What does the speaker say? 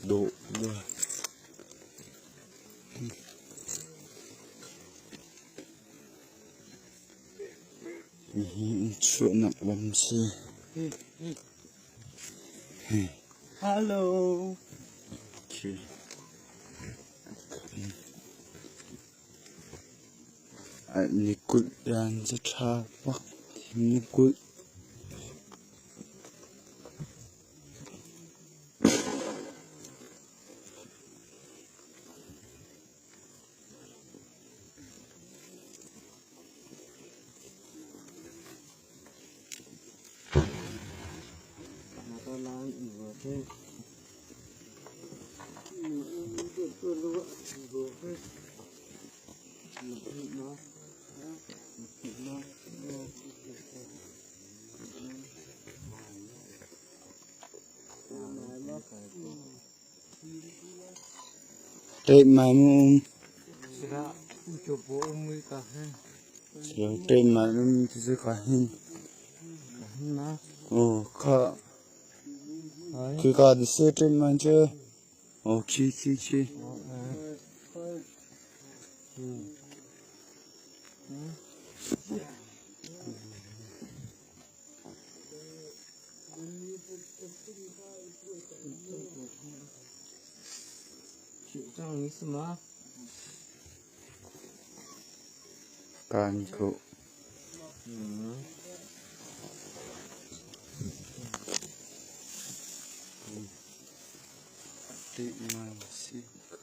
độ rồi. Chuyện nặng bấm xe. Hello. Okay. Nikul yan sa chapak. Nikul. Tệ mà mông. Sira coba umi kahen. Rồi tệ mà mông thì sẽ có hình. Kahen na. Ồ, khá. Cứ cả đi xe tệ mà chứ. Ồ, chi. Chị trang ní xem mà. Can cậu. Tệ mà xe cả.